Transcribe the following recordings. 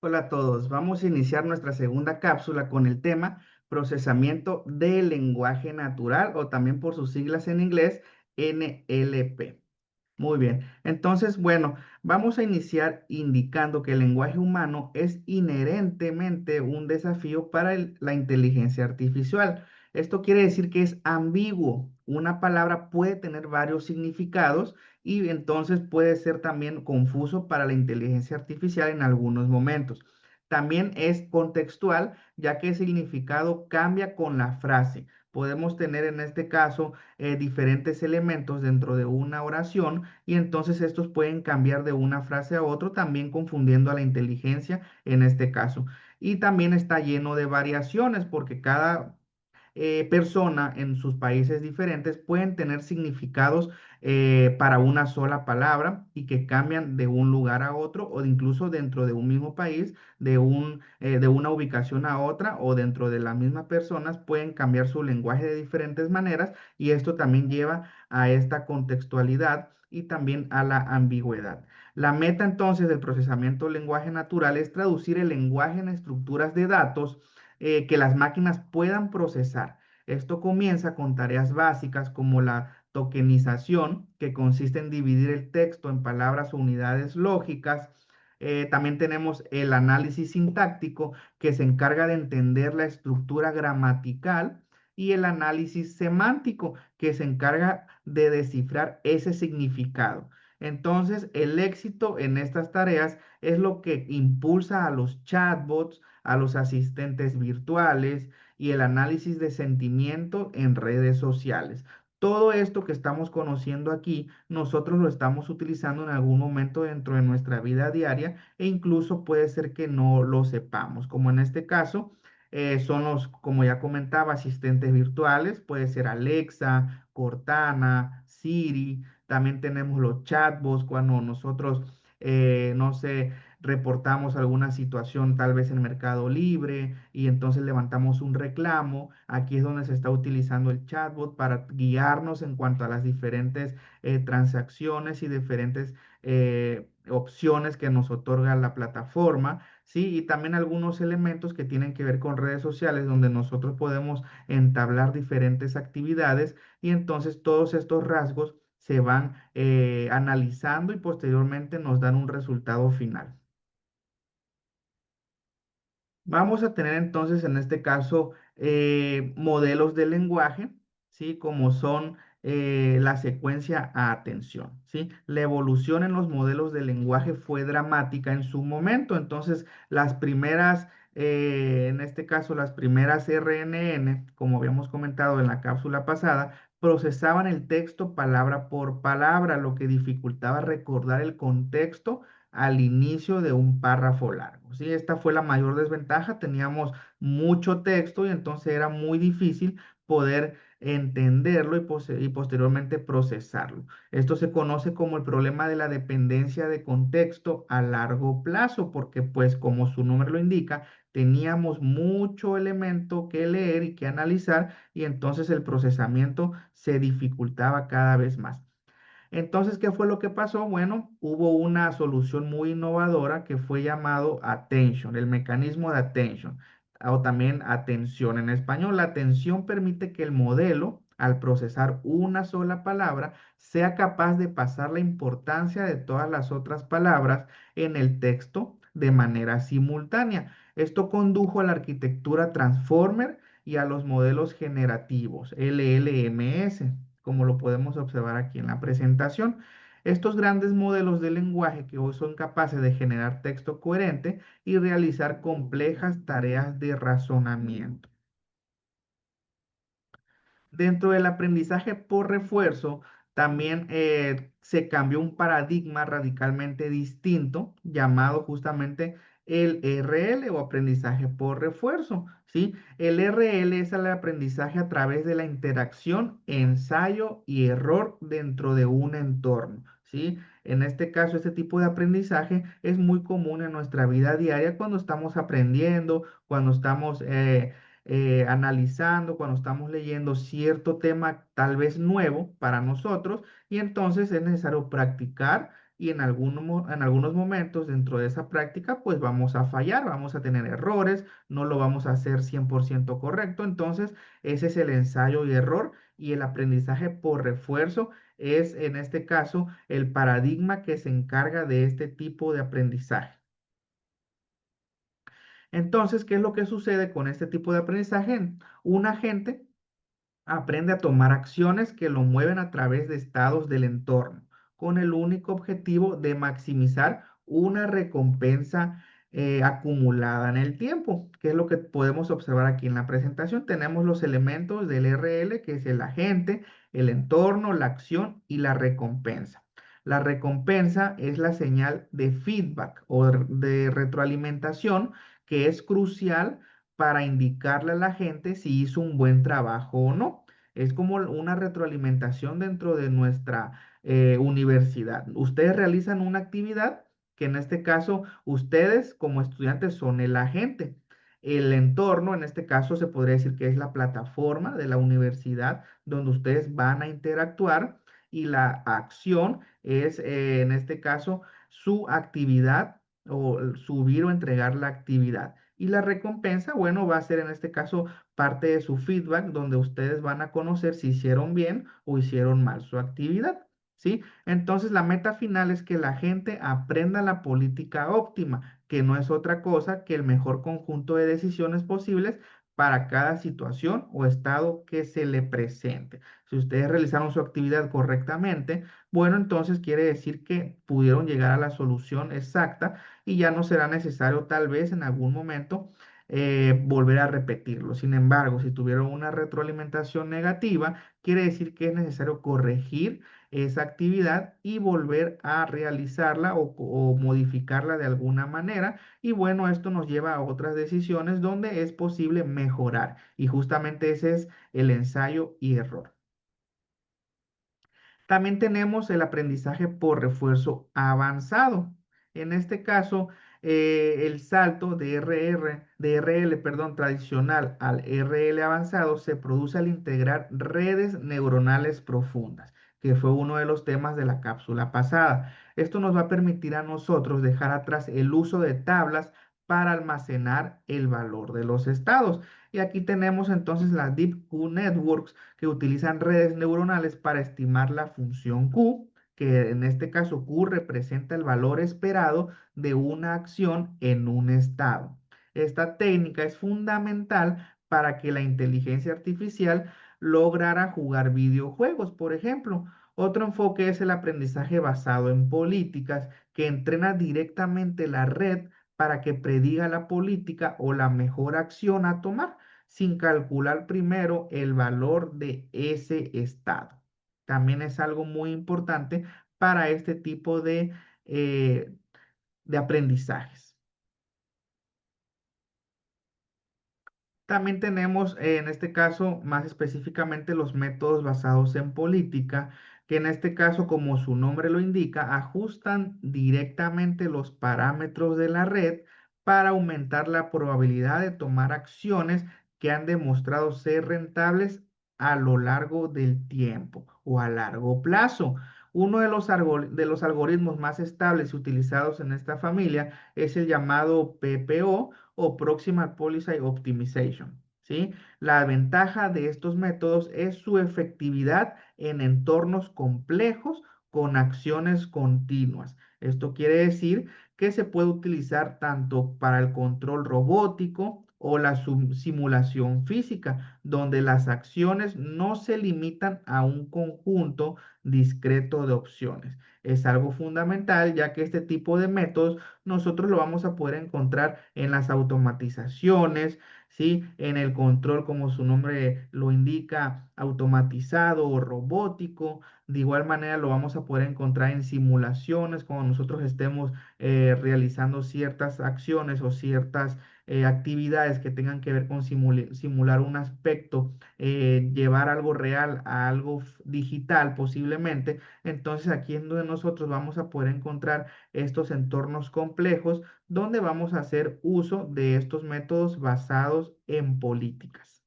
Hola a todos, vamos a iniciar nuestra segunda cápsula con el tema procesamiento del lenguaje natural o también por sus siglas en inglés NLP. Muy bien, entonces, bueno, vamos a iniciar indicando que el lenguaje humano es inherentemente un desafío para la inteligencia artificial. Esto quiere decir que es ambiguo. Una palabra puede tener varios significados y entonces puede ser también confuso para la inteligencia artificial en algunos momentos. También es contextual, ya que el significado cambia con la frase. Podemos tener en este caso diferentes elementos dentro de una oración y entonces estos pueden cambiar de una frase a otra, también confundiendo a la inteligencia en este caso. Y también está lleno de variaciones porque cada persona en sus países diferentes pueden tener significados para una sola palabra y que cambian de un lugar a otro o incluso dentro de un mismo país, de una ubicación a otra o dentro de las mismas personas pueden cambiar su lenguaje de diferentes maneras y esto también lleva a esta contextualidad y también a la ambigüedad. La meta entonces del procesamiento del lenguaje natural es traducir el lenguaje en estructuras de datos que las máquinas puedan procesar. Esto comienza con tareas básicas como la tokenización, que consiste en dividir el texto en palabras o unidades lógicas. También tenemos el análisis sintáctico, que se encarga de entender la estructura gramatical, y el análisis semántico, que se encarga de descifrar ese significado. Entonces, el éxito en estas tareas es lo que impulsa a los chatbots, a los asistentes virtuales y el análisis de sentimiento en redes sociales. Todo esto que estamos conociendo aquí, nosotros lo estamos utilizando en algún momento dentro de nuestra vida diaria e incluso puede ser que no lo sepamos, como en este caso. Son los, como ya comentaba, asistentes virtuales, puede ser Alexa, Cortana, Siri, también tenemos los chatbots cuando nosotros, no sé, reportamos alguna situación tal vez en Mercado Libre y entonces levantamos un reclamo. Aquí es donde se está utilizando el chatbot para guiarnos en cuanto a las diferentes transacciones y diferentes opciones que nos otorga la plataforma. Sí, y también algunos elementos que tienen que ver con redes sociales donde nosotros podemos entablar diferentes actividades y entonces todos estos rasgos se van analizando y posteriormente nos dan un resultado final. Vamos a tener entonces en este caso modelos de lenguaje, ¿sí? Como son la secuencia a atención, ¿sí? La evolución en los modelos de lenguaje fue dramática en su momento, entonces las primeras, en este caso las primeras RNN, como habíamos comentado en la cápsula pasada, procesaban el texto palabra por palabra, lo que dificultaba recordar el contexto al inicio de un párrafo largo. ¿Sí? Esta fue la mayor desventaja. Teníamos mucho texto y entonces era muy difícil poder entenderlo y posteriormente procesarlo. Esto se conoce como el problema de la dependencia de contexto a largo plazo, porque pues como su nombre lo indica, teníamos mucho elemento que leer y que analizar y entonces el procesamiento se dificultaba cada vez más. Entonces, ¿qué fue lo que pasó? Bueno, hubo una solución muy innovadora que fue llamado attention, el mecanismo de attention, o también atención en español. La atención permite que el modelo, al procesar una sola palabra, sea capaz de pasar la importancia de todas las otras palabras en el texto de manera simultánea. Esto condujo a la arquitectura Transformer y a los modelos generativos, LLMS, como lo podemos observar aquí en la presentación. Estos grandes modelos de lenguaje que hoy son capaces de generar texto coherente y realizar complejas tareas de razonamiento. Dentro del aprendizaje por refuerzo, también se cambió un paradigma radicalmente distinto llamado justamente el RL o aprendizaje por refuerzo, ¿sí? El RL es el aprendizaje a través de la interacción, ensayo y error dentro de un entorno, ¿sí? En este caso, este tipo de aprendizaje es muy común en nuestra vida diaria cuando estamos aprendiendo, cuando estamos analizando, cuando estamos leyendo cierto tema tal vez nuevo para nosotros, y entonces es necesario practicar. Y en algunos momentos dentro de esa práctica, pues vamos a fallar, vamos a tener errores, no lo vamos a hacer 100% correcto. Entonces, ese es el ensayo y error, y el aprendizaje por refuerzo es, en este caso, el paradigma que se encarga de este tipo de aprendizaje. Entonces, ¿qué es lo que sucede con este tipo de aprendizaje? Un agente aprende a tomar acciones que lo mueven a través de estados del entorno, con el único objetivo de maximizar una recompensa acumulada en el tiempo, que es lo que podemos observar aquí en la presentación. Tenemos los elementos del RL, que es el agente, el entorno, la acción y la recompensa. La recompensa es la señal de feedback o de retroalimentación, que es crucial para indicarle a la gente si hizo un buen trabajo o no. Es como una retroalimentación dentro de nuestra universidad. Ustedes realizan una actividad que, en este caso, ustedes como estudiantes son el agente. El entorno, en este caso, se podría decir que es la plataforma de la universidad donde ustedes van a interactuar, y la acción es, en este caso, su actividad, o subir o entregar la actividad. Y la recompensa, bueno, va a ser en este caso parte de su feedback, donde ustedes van a conocer si hicieron bien o hicieron mal su actividad, ¿sí? Entonces, la meta final es que la gente aprenda la política óptima, que no es otra cosa que el mejor conjunto de decisiones posibles para cada situación o estado que se le presente. Si ustedes realizaron su actividad correctamente, bueno, entonces quiere decir que pudieron llegar a la solución exacta, y ya no será necesario tal vez en algún momento volver a repetirlo. Sin embargo, si tuvieron una retroalimentación negativa, quiere decir que es necesario corregir esa actividad y volver a realizarla, o modificarla de alguna manera. Y bueno, esto nos lleva a otras decisiones donde es posible mejorar. Y justamente ese es el ensayo y error. También tenemos el aprendizaje por refuerzo avanzado. En este caso, el salto de RL, perdón, tradicional al RL avanzado se produce al integrar redes neuronales profundas, que fue uno de los temas de la cápsula pasada. Esto nos va a permitir a nosotros dejar atrás el uso de tablas para almacenar el valor de los estados. Y aquí tenemos entonces las Deep Q Networks, que utilizan redes neuronales para estimar la función Q, que en este caso Q representa el valor esperado de una acción en un estado. Esta técnica es fundamental para que la inteligencia artificial lograra jugar videojuegos, por ejemplo. Otro enfoque es el aprendizaje basado en políticas, que entrena directamente la red para que prediga la política o la mejor acción a tomar, sin calcular primero el valor de ese estado. También es algo muy importante para este tipo eh, de aprendizajes. También tenemos, en este caso, más específicamente, los métodos basados en política, que en este caso, como su nombre lo indica, ajustan directamente los parámetros de la red para aumentar la probabilidad de tomar acciones que han demostrado ser rentables a lo largo del tiempo o a largo plazo. Uno de los algoritmos más estables y utilizados en esta familia es el llamado PPO, o Proximal Policy Optimization, ¿sí? La ventaja de estos métodos es su efectividad en entornos complejos con acciones continuas. Esto quiere decir que se puede utilizar tanto para el control robótico o la simulación física, donde las acciones no se limitan a un conjunto discreto de opciones. Es algo fundamental, ya que este tipo de métodos nosotros lo vamos a poder encontrar en las automatizaciones, ¿sí? En el control, como su nombre lo indica, automatizado o robótico. De igual manera lo vamos a poder encontrar en simulaciones, cuando nosotros estemos realizando ciertas acciones o ciertas actividades que tengan que ver con simular un aspecto efecto llevar algo real a algo digital posiblemente, entonces aquí es donde nosotros vamos a poder encontrar estos entornos complejos donde vamos a hacer uso de estos métodos basados en políticas.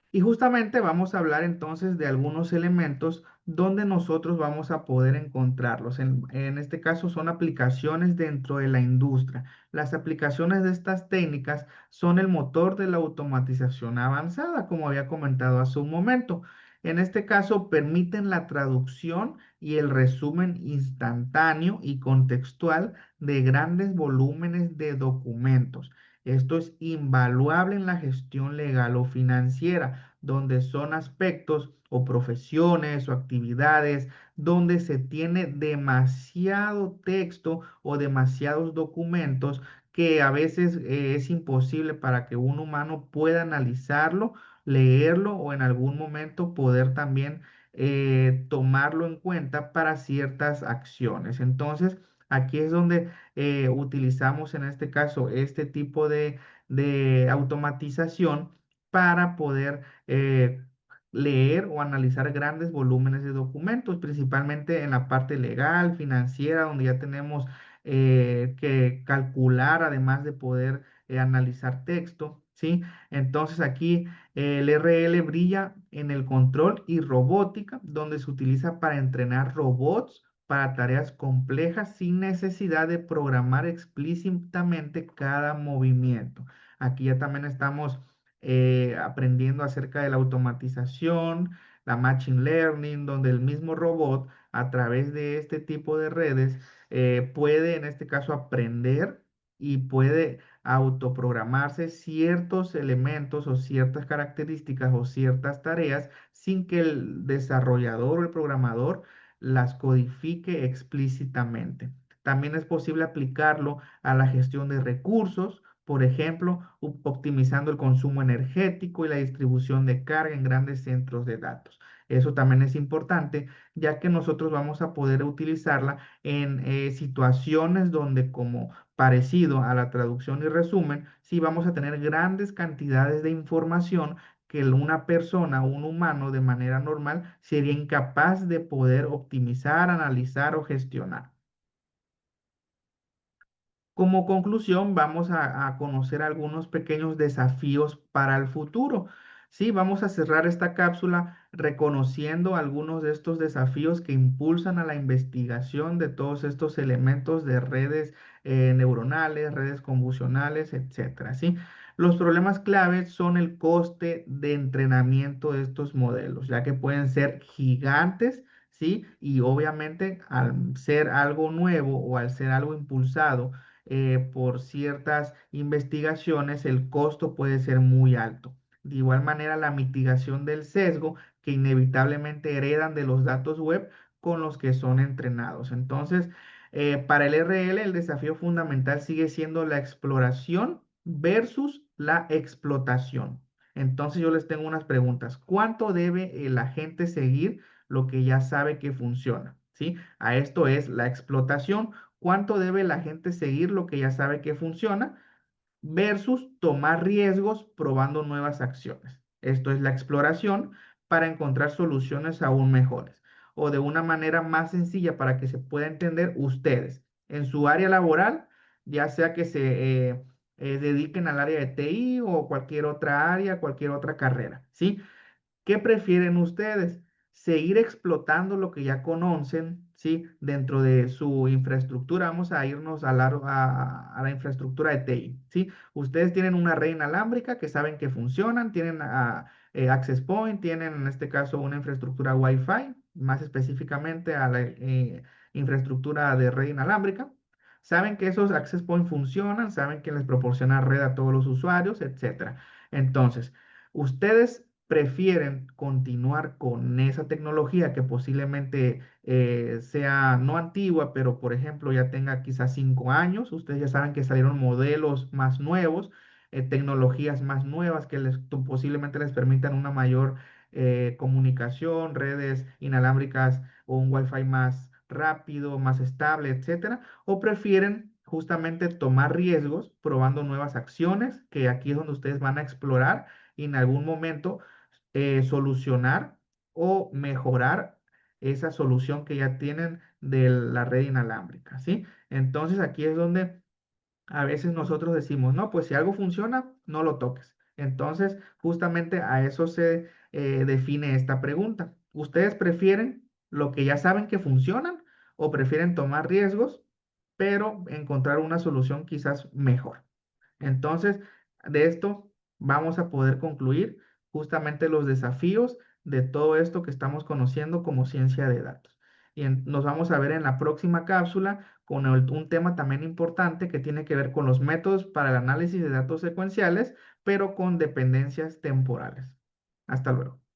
Y justamente vamos a hablar entonces de algunos elementos donde nosotros vamos a poder encontrarlos. En este caso son aplicaciones dentro de la industria. Las aplicaciones de estas técnicas son el motor de la automatización avanzada, como había comentado hace un momento. En este caso permiten la traducción y el resumen instantáneo y contextual de grandes volúmenes de documentos. Esto es invaluable en la gestión legal o financiera, donde son aspectos o profesiones o actividades donde se tiene demasiado texto o demasiados documentos que a veces es imposible para que un humano pueda analizarlo, leerlo o en algún momento poder también tomarlo en cuenta para ciertas acciones. Entonces, aquí es donde utilizamos en este caso este tipo de automatización para poder leer o analizar grandes volúmenes de documentos, principalmente en la parte legal, financiera, donde ya tenemos que calcular, además de poder analizar texto, ¿sí? Entonces aquí el RL brilla en el control y robótica, donde se utiliza para entrenar robots para tareas complejas sin necesidad de programar explícitamente cada movimiento. Aquí ya también estamos aprendiendo acerca de la automatización, la machine learning, donde el mismo robot a través de este tipo de redes puede en este caso aprender y puede autoprogramarse ciertos elementos o ciertas características o ciertas tareas sin que el desarrollador o el programador las codifique explícitamente. También es posible aplicarlo a la gestión de recursos, por ejemplo, optimizando el consumo energético y la distribución de carga en grandes centros de datos. Eso también es importante, ya que nosotros vamos a poder utilizarla en situaciones donde, como parecido a la traducción y resumen, sí vamos a tener grandes cantidades de información que una persona, un humano de manera normal, sería incapaz de poder optimizar, analizar o gestionar. Como conclusión, vamos a conocer algunos pequeños desafíos para el futuro. Sí, vamos a cerrar esta cápsula reconociendo algunos de estos desafíos que impulsan a la investigación de todos estos elementos de redes neuronales, redes convolucionales, etcétera. ¿Sí? Los problemas claves son el coste de entrenamiento de estos modelos, ya que pueden ser gigantes. ¿Sí? Y obviamente al ser algo nuevo o al ser algo impulsado, por ciertas investigaciones, el costo puede ser muy alto. De igual manera, la mitigación del sesgo que inevitablemente heredan de los datos web con los que son entrenados. Entonces, para el RL, el desafío fundamental sigue siendo la exploración versus la explotación. Entonces, yo les tengo unas preguntas. ¿Cuánto debe la gente seguir lo que ya sabe que funciona? ¿Sí? A esto es la explotación. ¿Cuánto debe la gente seguir lo que ya sabe que funciona versus tomar riesgos probando nuevas acciones? Esto es la exploración para encontrar soluciones aún mejores o de una manera más sencilla para que se pueda entender ustedes en su área laboral, ya sea que se dediquen al área de TI o cualquier otra área, cualquier otra carrera, ¿sí? ¿Qué prefieren ustedes? ¿Seguir explotando lo que ya conocen, ¿sí? Dentro de su infraestructura? Vamos a irnos a la infraestructura de TI, ¿sí? Ustedes tienen una red inalámbrica que saben que funcionan, tienen Access Point, tienen en este caso una infraestructura Wi-Fi, más específicamente a la infraestructura de red inalámbrica. Saben que esos Access Point funcionan, saben que les proporciona red a todos los usuarios, etcétera. Entonces, ustedes prefieren continuar con esa tecnología que posiblemente sea no antigua, pero por ejemplo ya tenga quizás 5 años. Ustedes ya saben que salieron modelos más nuevos, tecnologías más nuevas que posiblemente les permitan una mayor comunicación, redes inalámbricas o un Wi-Fi más rápido, más estable, etcétera. O prefieren justamente tomar riesgos probando nuevas acciones, que aquí es donde ustedes van a explorar y en algún momento solucionar o mejorar esa solución que ya tienen de la red inalámbrica, ¿sí? Entonces aquí es donde a veces nosotros decimos, no, pues si algo funciona, no lo toques. Entonces, justamente a eso se define esta pregunta. ¿Ustedes prefieren lo que ya saben que funcionan o prefieren tomar riesgos, pero encontrar una solución quizás mejor? Entonces, de esto vamos a poder concluir justamente los desafíos de todo esto que estamos conociendo como ciencia de datos. Y nos vamos a ver en la próxima cápsula con un tema también importante que tiene que ver con los métodos para el análisis de datos secuenciales, pero con dependencias temporales. Hasta luego.